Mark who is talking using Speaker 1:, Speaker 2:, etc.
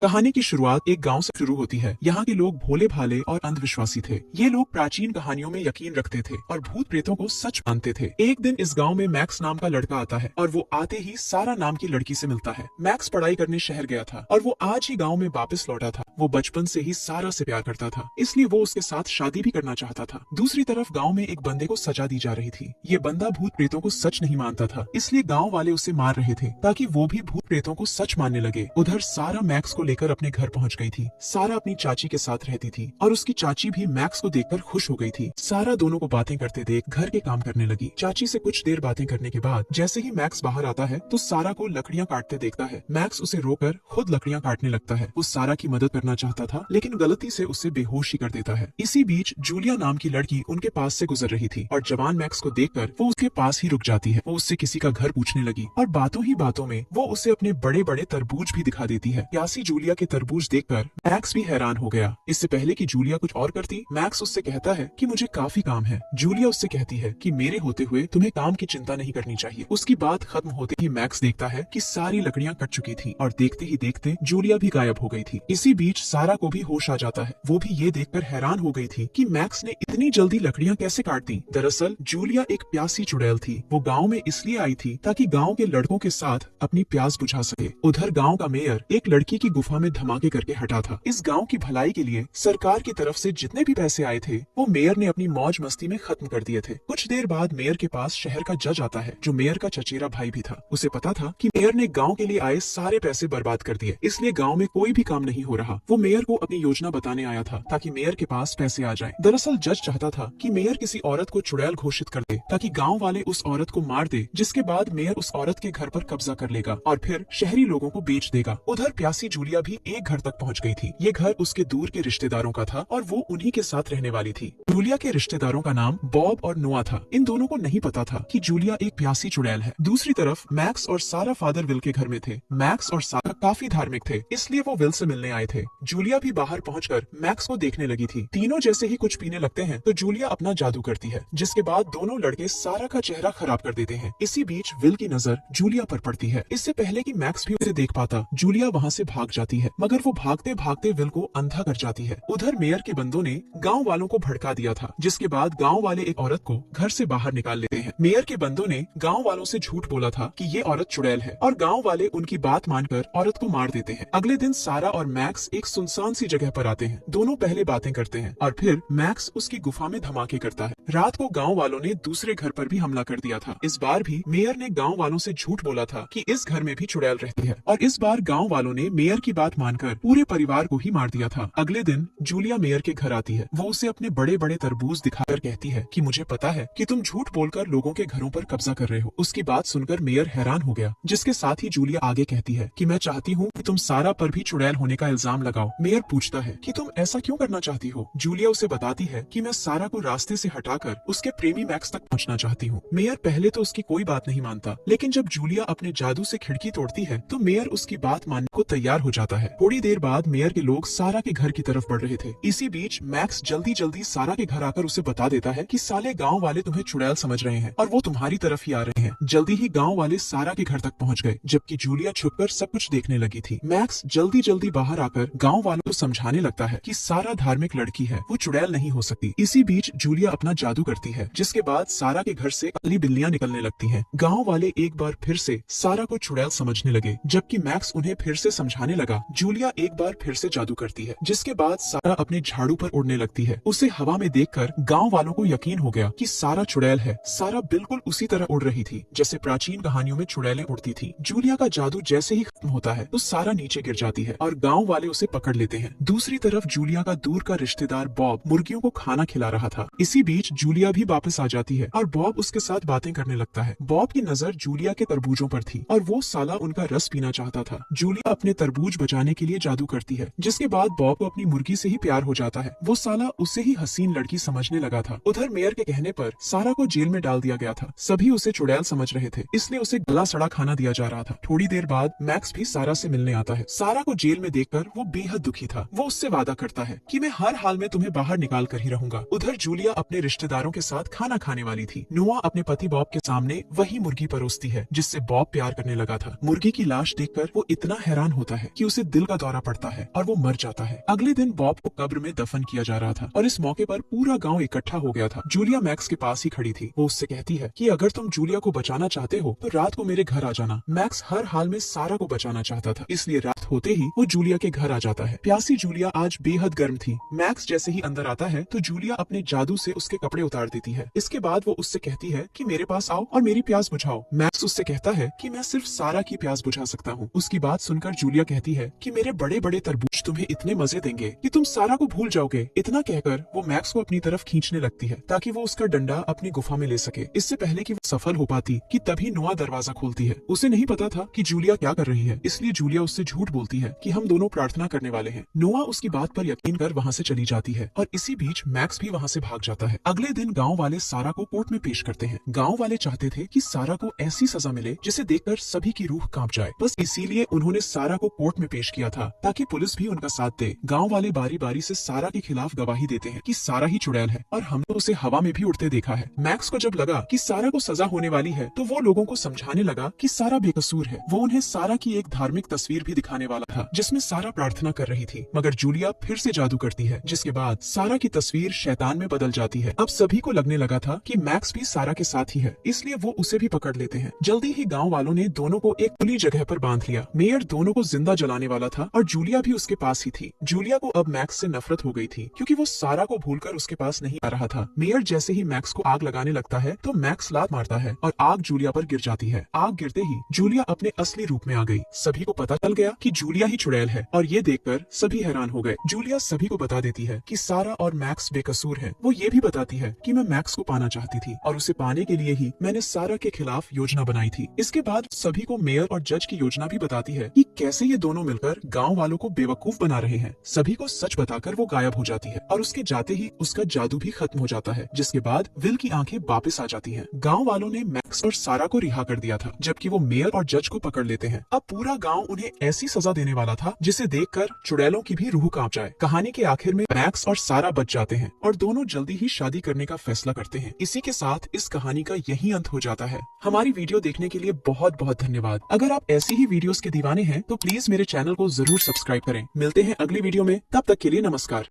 Speaker 1: कहानी की शुरुआत एक गांव से शुरू होती है। यहाँ के लोग भोले भाले और अंधविश्वासी थे। ये लोग प्राचीन कहानियों में यकीन रखते थे और भूत प्रेतों को सच मानते थे। एक दिन इस गांव में मैक्स नाम का लड़का आता है और वो आते ही सारा नाम की लड़की से मिलता है। मैक्स पढ़ाई करने शहर गया था और वो आज ही गाँव में वापस लौटा था। वो बचपन से ही सारा से प्यार करता था, इसलिए वो उसके साथ शादी भी करना चाहता था। दूसरी तरफ गाँव में एक बंदे को सजा दी जा रही थी। ये बंदा भूत प्रेतों को सच नहीं मानता था, इसलिए गाँव वाले उसे मार रहे थे ताकि वो भी भूत प्रेतों को सच मानने लगे। उधर सारा मैक्स को लेकर अपने घर पहुंच गई थी। सारा अपनी चाची के साथ रहती थी और उसकी चाची भी मैक्स को देखकर खुश हो गई थी। सारा दोनों को बातें करते देख घर के काम करने लगी। चाची से कुछ देर बातें करने के बाद जैसे ही मैक्स बाहर आता है तो सारा को लकड़ियां काटते देखता है। मैक्स उसे रोककर खुद लकड़ियां काटने लगता है। वो सारा की मदद करना चाहता था लेकिन गलती से उसे बेहोश ही कर देता है। इसी बीच जूलिया नाम की लड़की उनके पास से गुजर रही थी और जवान मैक्स को देखकर वो उसके पास ही रुक जाती है। वो उससे किसी का घर पूछने लगी और बातों ही बातों में वो उसे अपने बड़े बड़े तरबूज भी दिखा देती है। प्यासी जूलिया के तरबूज देखकर मैक्स भी हैरान हो गया। इससे पहले कि जूलिया कुछ और करती, मैक्स उससे कहता है कि मुझे काफी काम है। जूलिया उससे कहती है कि मेरे होते हुए तुम्हें काम की चिंता नहीं करनी चाहिए। उसकी बात खत्म होते ही मैक्स देखता है कि सारी लकड़ियां कट चुकी थी और देखते ही देखते जूलिया भी गायब हो गई थी। इसी बीच सारा को भी होश आ जाता है। वो भी ये देखकर हैरान हो गई थी कि मैक्स ने इतनी जल्दी लकड़ियां कैसे काट दी। दरअसल जूलिया एक प्यासी चुड़ैल थी। वो गाँव में इसलिए आई थी ताकि गाँव के लड़कों के साथ अपनी प्यास बुझा सके। उधर गाँव का मेयर एक लड़की की गुफा में धमाके करके हटा था। इस गांव की भलाई के लिए सरकार की तरफ से जितने भी पैसे आए थे वो मेयर ने अपनी मौज मस्ती में खत्म कर दिए थे। कुछ देर बाद मेयर के पास शहर का जज आता है जो मेयर का चचेरा भाई भी था। उसे पता था कि मेयर ने गांव के लिए आए सारे पैसे बर्बाद कर दिए, इसलिए गांव में कोई भी काम नहीं हो रहा। वो मेयर को अपनी योजना बताने आया था ताकि मेयर के पास पैसे आ जाए। दरअसल जज चाहता था कि मेयर किसी औरत को चुड़ैल घोषित कर दे ताकि गाँव वाले उस औरत को मार दे, जिसके बाद मेयर उस औरत के घर पर कब्जा कर लेगा और फिर शहरी लोगों को बेच देगा। उधर प्यासी जूलिया भी एक घर तक पहुँच गई थी। ये घर उसके दूर के रिश्तेदारों का था और वो उन्हीं के साथ रहने वाली थी। जूलिया के रिश्तेदारों का नाम बॉब और नोआ था। इन दोनों को नहीं पता था कि जूलिया एक प्यासी चुड़ैल है। दूसरी तरफ मैक्स और सारा फादर विल के घर में थे। मैक्स और सारा काफी धार्मिक थे, इसलिए वो विल से मिलने आए थे। जूलिया भी बाहर पहुंचकर मैक्स को देखने लगी थी। तीनों जैसे ही कुछ पीने लगते हैं तो जूलिया अपना जादू करती है, जिसके बाद दोनों लड़के सारा का चेहरा खराब कर देते हैं। इसी बीच विल की नजर जूलिया पर पड़ती है। इससे पहले कि मैक्स भी उसे देख पाता, जूलिया वहाँ से भाग जाती है, मगर वो भागते भागते विल को अंधा कर जाती है। उधर मेयर के बंदों ने गांव वालों को भड़का दिया था, जिसके बाद गांव वाले एक औरत को घर से बाहर निकाल लेते हैं। मेयर के बंदों ने गांव वालों से झूठ बोला था कि ये औरत चुड़ैल है और गांव वाले उनकी बात मानकर औरत को मार देते हैं। अगले दिन सारा और मैक्स एक सुनसान सी जगह पर आते हैं। दोनों पहले बातें करते हैं और फिर मैक्स उसकी गुफा में धमाके करता है। रात को गाँव वालों ने दूसरे घर पर भी हमला कर दिया था। इस बार भी मेयर ने गाँव वालों से झूठ बोला था कि इस घर में भी चुड़ैल रहती है और इस बार गाँव वालों ने मेयर की बात मानकर पूरे परिवार को ही मार दिया था। अगले दिन जूलिया मेयर के घर आती है। वो उसे अपने बड़े बड़े तरबूज दिखाकर कहती है कि मुझे पता है कि तुम झूठ बोलकर लोगों के घरों पर कब्जा कर रहे हो। उसकी बात सुनकर मेयर हैरान हो गया, जिसके साथ ही जूलिया आगे कहती है कि मैं चाहती हूँ कि तुम सारा पर भी चुड़ैल होने का इल्जाम लगाओ। मेयर पूछता है कि तुम ऐसा क्यों करना चाहती हो। जूलिया उसे बताती है कि मैं सारा को रास्ते से हटाकर उसके प्रेमी मैक्स तक पहुँचना चाहती हूँ। मेयर पहले तो उसकी कोई बात नहीं मानता, लेकिन जब जूलिया अपने जादू से खिड़की तोड़ती है तो मेयर उसकी बात मानने को तैयार हो जाता है। थोड़ी देर बाद मेयर के लोग सारा के घर की तरफ बढ़ रहे थे। इसी बीच मैक्स जल्दी जल्दी सारा के घर आकर उसे बता देता है कि साले गांव वाले तुम्हें चुड़ैल समझ रहे हैं और वो तुम्हारी तरफ ही आ रहे हैं। जल्दी ही गांव वाले सारा के घर तक पहुंच गए, जबकि जूलिया छुपकर सब कुछ देखने लगी थी। मैक्स जल्दी जल्दी बाहर आकर गांव वालों को समझाने लगता है कि सारा धार्मिक लड़की है, वो चुड़ैल नहीं हो सकती। इसी बीच जूलिया अपना जादू करती है, जिसके बाद सारा के घर से काली बिल्लियां निकलने लगती हैं। गाँव वाले एक बार फिर से सारा को चुड़ैल समझने लगे, जबकि मैक्स उन्हें फिर से समझाने लगा। जूलिया एक बार फिर से जादू करती है, जिसके बाद सारा अपने झाड़ू पर उड़ने लगती है। उसे हवा में देखकर गांव वालों को यकीन हो गया कि सारा चुड़ैल है। सारा बिल्कुल उसी तरह उड़ रही थी जैसे प्राचीन कहानियों में चुड़ैलें उड़ती थी। जूलिया का जादू जैसे ही खत्म होता है तो सारा नीचे गिर जाती है और गांव वाले उसे पकड़ लेते हैं। दूसरी तरफ जूलिया का दूर का रिश्तेदार बॉब मुर्गियों को खाना खिला रहा था। इसी बीच जूलिया भी वापस आ जाती है और बॉब उसके साथ बातें करने लगता है। बॉब की नजर जूलिया के तरबूजों पर थी और वो साला उनका रस पीना चाहता था। जूलिया अपने तरबूज बचाने के लिए जादू करती है, जिसके बाद बॉब को अपनी मुर्गी से ही प्यार हो जाता है। वो साला उसे ही हसीन लड़की समझने लगा था। उधर मेयर के कहने पर सारा को जेल में डाल दिया गया था। सभी उसे चुड़ैल समझ रहे थे, इसलिए उसे गला सड़ा खाना दिया जा रहा था। थोड़ी देर बाद मैक्स भी सारा से मिलने आता है। सारा को जेल में देखकर वो बेहद दुखी था। वो उससे वादा करता है कि मैं हर हाल में तुम्हें बाहर निकाल कर ही रहूंगा। उधर जूलिया अपने रिश्तेदारों के साथ खाना खाने वाली थी। नोआ अपने पति बॉब के सामने वही मुर्गी परोसती है जिससे बॉब प्यार करने लगा था। मुर्गी की लाश देखकर वो इतना हैरान होता है कि उसे दिल का दौरा पड़ता है और वो मर जाता है। अगले दिन बॉब को कब्र में दफन किया जा रहा था और इस मौके पर पूरा गांव इकट्ठा हो गया था। जूलिया मैक्स के पास ही खड़ी थी। वो उससे कहती है कि अगर तुम जूलिया को बचाना चाहते हो तो रात को मेरे घर आ जाना। मैक्स हर हाल में सारा को बचाना चाहता था, इसलिए रात होते ही वो जूलिया के घर आ जाता है। प्यासी जूलिया आज बेहद गर्म थी। मैक्स जैसे ही अंदर आता है तो जूलिया अपने जादू से उसके कपड़े उतार देती है। इसके बाद वो उससे कहती है कि मेरे पास आओ और मेरी प्यास बुझाओ। मैक्स उससे कहता है कि मैं सिर्फ सारा की प्यास बुझा सकता हूँ। उसकी बात सुनकर जूलिया कहती है कि मेरे बड़े बड़े तरबूज तुम्हें इतने मजे देंगे कि तुम सारा को भूल जाओगे। इतना कहकर वो मैक्स को अपनी तरफ खींचने लगती है ताकि वो उसका डंडा अपनी गुफा में ले सके। इससे पहले कि वो सफल हो पाती कि तभी नोआ दरवाजा खोलती है। उसे नहीं पता था कि जूलिया क्या कर रही है, इसलिए जूलिया उससे झूठ बोलती है कि हम दोनों प्रार्थना करने वाले हैं। नोआ उसकी बात पर यकीन कर वहाँ से चली जाती है और इसी बीच मैक्स भी वहाँ से भाग जाता है। अगले दिन गाँव वाले सारा को कोर्ट में पेश करते हैं। गाँव वाले चाहते थे कि सारा को ऐसी सजा मिले जिसे देखकर सभी की रूह कांप जाए। बस इसीलिए उन्होंने सारा को कोर्ट में पेश किया था ताकि पुलिस भी उनका साथ दे। गाँव वाले बारी बारी से सारा के खिलाफ गवाही देते हैं कि सारा ही चुड़ैल है और हमने उसे हवा में भी उड़ते देखा है। मैक्स को जब लगा कि सारा को सजा होने वाली है तो वो लोगों को समझाने लगा कि सारा बेकसूर है। वो उन्हें सारा की एक धार्मिक तस्वीर भी दिखाने वाला था जिसमें सारा प्रार्थना कर रही थी, मगर जूलिया फिर से जादू करती है जिसके बाद सारा की तस्वीर शैतान में बदल जाती है। अब सभी को लगने लगा था कि मैक्स भी सारा के साथ ही है, इसलिए वो उसे भी पकड़ लेते हैं। जल्दी ही गाँव वालों ने दोनों को एक खुली जगह पर बांध लिया। मेयर दोनों को जिंदा जलाने वाला था और जूलिया भी उसके पास ही थी। जूलिया को अब मैक्स से नफरत हो गई थी क्योंकि वो सारा को भूलकर उसके पास नहीं आ रहा था। मेयर जैसे ही मैक्स को आग लगाने लगता है तो मैक्स लात मारता है और आग जूलिया पर गिर जाती है। आग गिरते ही जूलिया अपने असली रूप में आ गई। सभी को पता चल गया कि जूलिया ही चुड़ैल है और ये देखकर सभी हैरान हो गए। जूलिया सभी को बता देती है कि सारा और मैक्स बेकसूर है। वो ये भी बताती है कि मैं मैक्स को पाना चाहती थी और उसे पाने के लिए ही मैंने सारा के खिलाफ योजना बनाई थी। इसके बाद सभी को मेयर और जज की योजना भी बताती है कि कैसे ये दोनों मिलकर गाँव वालों को बेवकूफ बना रहे हैं। सभी को सच बताकर वो गायब हो जाती है और उसके जाते ही उसका जादू भी खत्म हो जाता है, जिसके बाद विल की आंखें वापस आ जाती हैं। गांव वालों ने मैक्स और सारा को रिहा कर दिया था जबकि वो मेयर और जज को पकड़ लेते हैं। अब पूरा गांव उन्हें ऐसी सजा देने वाला था जिसे देखकर चुड़ैलों की भी रूह कांप जाए। कहानी के आखिर में मैक्स और सारा बच जाते हैं और दोनों जल्दी ही शादी करने का फैसला करते हैं। इसी के साथ इस कहानी का यही अंत हो जाता है। हमारी वीडियो देखने के लिए बहुत बहुत धन्यवाद। अगर आप ऐसी ही वीडियोस के दीवाने हैं तो प्लीज मेरे चैनल को जरूर सब्सक्राइब करें। मिलते हैं अगली वीडियो में, तब तक के लिए नमस्कार।